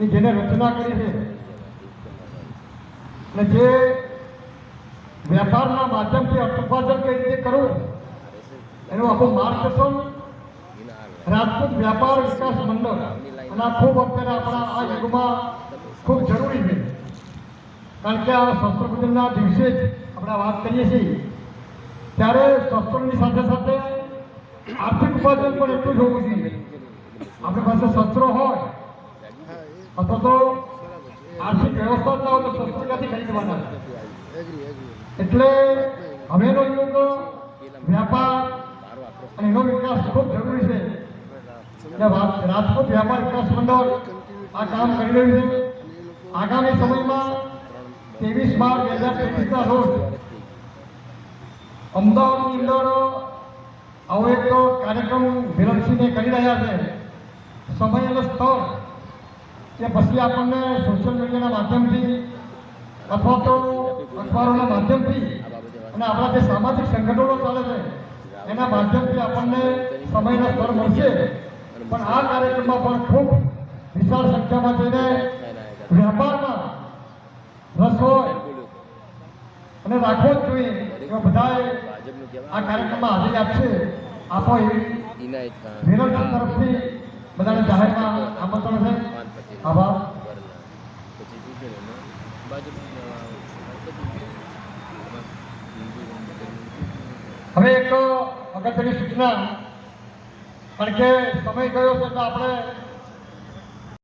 કે જેને રચના કરી છે અને જે વેપારના માધ્યમથી અર્થોપાર્જન કઈ રીતે કરવું એનું આખું માર્ગદર્શન રાજપૂત વ્યાપાર વિકાસ મંડળ અને આ ખૂબ અત્યારે આપણા આ યુગમાં ખૂબ જરૂરી છે. કારણ કે આ શસ્ત્રપૂજનના દિવસે જ આપણે વાત કરીએ છીએ ત્યારે શસ્ત્રોની સાથે સાથે આર્થિક ઉપાર્જન પણ એટલું જ હોવું જોઈએ. આપણી પાસે શસ્ત્રો હોય અથવા તો આર્થિક વ્યવસ્થા ના હોય તો શસ્ત્રો ક્યાંથી ખરીદવાના. એટલે હવેનો યુગ વ્યાપાર અને એનો વિકાસ ખૂબ જરૂરી છે. રાજકોટ વ્યાપાર વિકાસ મંડળ આ કામ કરી રહ્યું છે. આગામી સમયમાં 23/12/2023 રોજ અમદાવાદની અંદર આવો એક કાર્યક્રમ વિરમસિંહને કરી રહ્યા છે. સમય અને સ્થળ કે પછી આપણને સોશિયલ મીડિયાના માધ્યમથી અથવા તો અખબારોના માધ્યમથી અને આપણા જે સામાજિક સંગઠનો ચાલે છે એના માધ્યમથી આપણને સમયના સ્થળ મળશે. પણ આ કાર્યક્રમમાં પણ ખૂબ વિશાળ સંખ્યામાં જઈને વેપારમાં રસ હોય અને રાખવો જ જોઈએ એવા બધાએ આ કાર્યક્રમમાં હાજરી આપશે. આપો એવી વિરમસિંહ તરફથી બધાને જાહેરમાં આમંત્રણ છે. આભાર. હવે એક અગત્યની સૂચના, કારણ કે સમય ગયો છે એટલે આપણે